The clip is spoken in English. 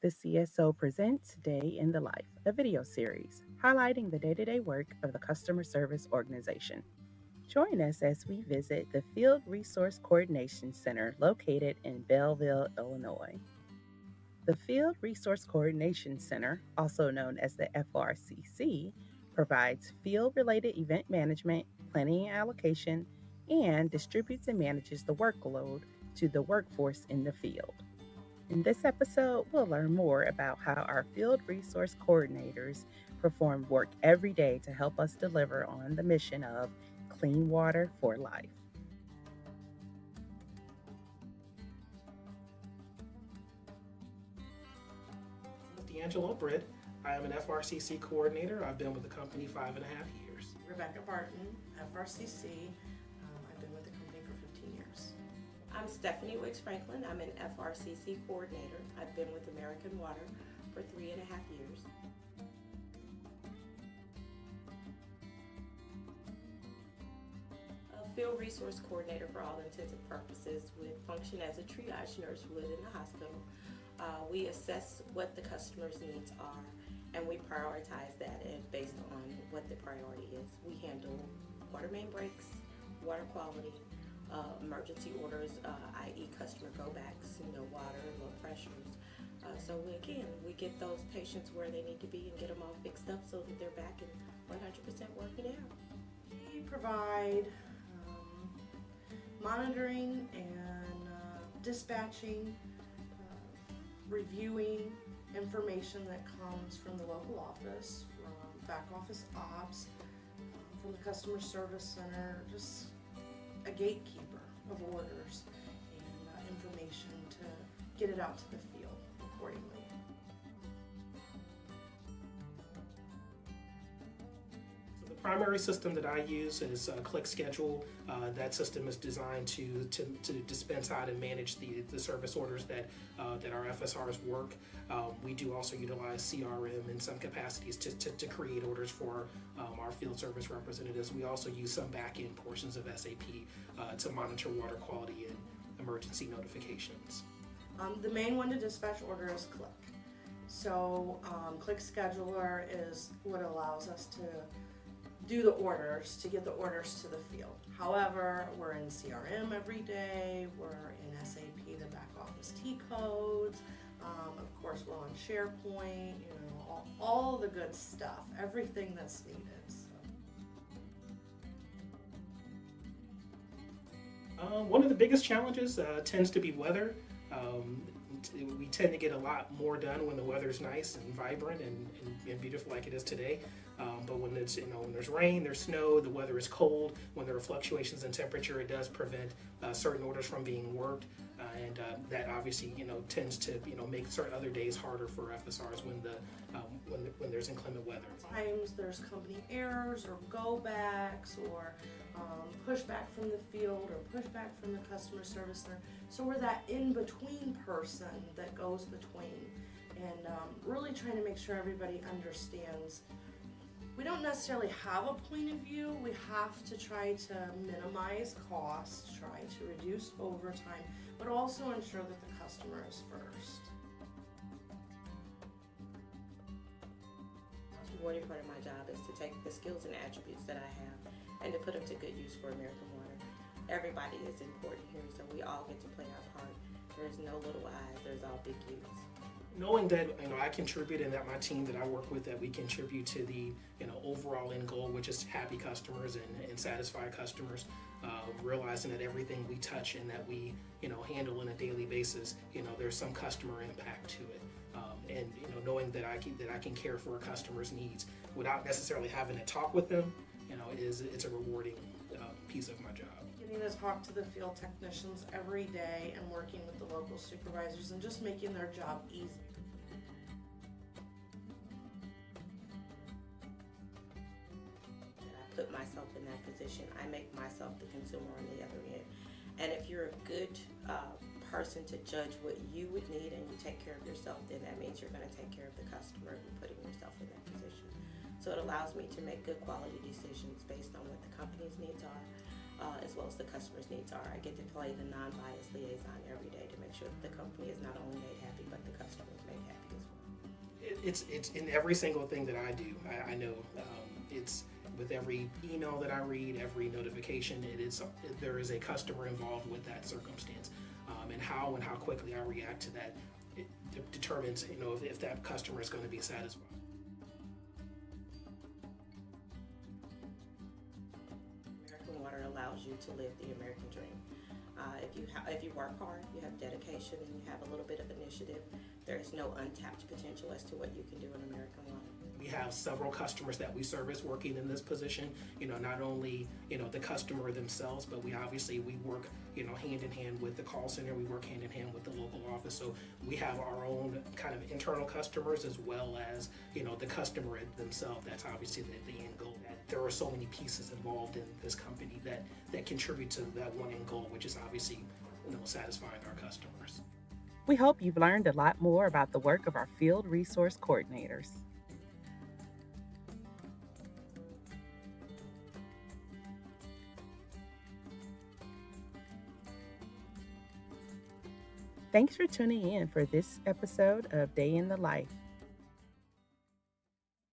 The CSO presents Day in the Life, a video series highlighting the day to day work of the customer service organization. Join us as we visit the Field Resource Coordination Center located in Belleville, Illinois. The Field Resource Coordination Center, also known as the FRCC, provides field related event management, planning and allocation, and distributes and manages the workload to the workforce in the field. In this episode, we'll learn more about how our field resource coordinators perform work every day to help us deliver on the mission of clean water for life. D'Angelo Britt. I am an FRCC coordinator. I've been with the company 5.5 years. Rebecca Barton, FRCC. I've been with the company for 15 years. I'm Stephanie Wicks Franklin. I'm an FRCC coordinator. I've been with American Water for 3.5 years. A field resource coordinator, for all intents and purposes, would function as a triage nurse would in the hospital. We assess what the customer's needs are, and we prioritize that based on what the priority is. We handle water main breaks, water quality, emergency orders, i.e. customer go-backs, water, low pressures. So we get those patients where they need to be and get them all fixed up so that they're back and 100% working out. We provide monitoring and dispatching, reviewing information that comes from the local office, from back office ops, from the customer service center, just a gatekeeper of orders and information to get it out to the field accordingly. So the primary system that I use is Click Schedule. That system is designed to dispense out and manage the service orders that our FSRs work. We do also utilize CRM in some capacities to create orders for our field service representatives. We also use some back-end portions of SAP to monitor water quality and emergency notifications. The main one to dispatch order is Click. So Click Scheduler is what allows us to do the orders, to get the orders to the field. However, we're in CRM every day, we're in SAP, the back office T codes, of course we're on SharePoint, all the good stuff, everything that's needed. One of the biggest challenges tends to be weather. We tend to get a lot more done when the weather's nice and vibrant and beautiful like it is today. But when it's when there's rain, there's snow, the weather is cold, when there are fluctuations in temperature, it does prevent certain orders from being worked, and that obviously tends to make certain other days harder for FSRs when there's inclement weather. Sometimes there's company errors or go backs or pushback from the field or pushback from the customer service center. So we're that in-between person that goes between, and really trying to make sure everybody understands we don't necessarily have a point of view. We have to try to minimize costs, try to reduce overtime, but also ensure that the customer is first. The rewarding part of my job is to take the skills and attributes that I have and to put them to good use for American Water. Everybody is important here, so we all get to play our part. There's no little I's, there's all big U's. Knowing that I contribute and that my team that I work with, that we contribute to the overall end goal, which is happy customers and satisfied customers, realizing that everything we touch and that we handle on a daily basis, there's some customer impact to it, and knowing that I can care for a customer's needs without necessarily having to talk with them, it's a rewarding piece of my job. Getting to talk to the field technicians every day and working with the local supervisors and just making their job easy. I put myself in that position. I make myself the consumer on the other end. And if you're a good person to judge what you would need and you take care of yourself, then that means you're going to take care of the customer and putting yourself in that position. So it allows me to make good quality decisions based on what the company's needs are, as well as the customer's needs are. I get to play the non-biased liaison every day to make sure that the company is not only made happy, but the customer is made happy as well. It's in every single thing that I do. I know it's with every email that I read, every notification. There is a customer involved with that circumstance, and how quickly I react to that, it determines if that customer is going to be satisfied. American Water allows you to live the American dream. If you work hard, you have dedication, and you have a little bit of initiative, there is no untapped potential as to what you can do in American Water. We have several customers that we service working in this position. Not only the customer themselves, but we work hand in hand with the call center. We work hand in hand with the local office. So we have our own kind of internal customers as well as the customer themselves. That's obviously the end goal. There are so many pieces involved in this company that contribute to that one end goal, which is obviously satisfying our customers. We hope you've learned a lot more about the work of our field resource coordinators. Thanks for tuning in for this episode of Day in the Life.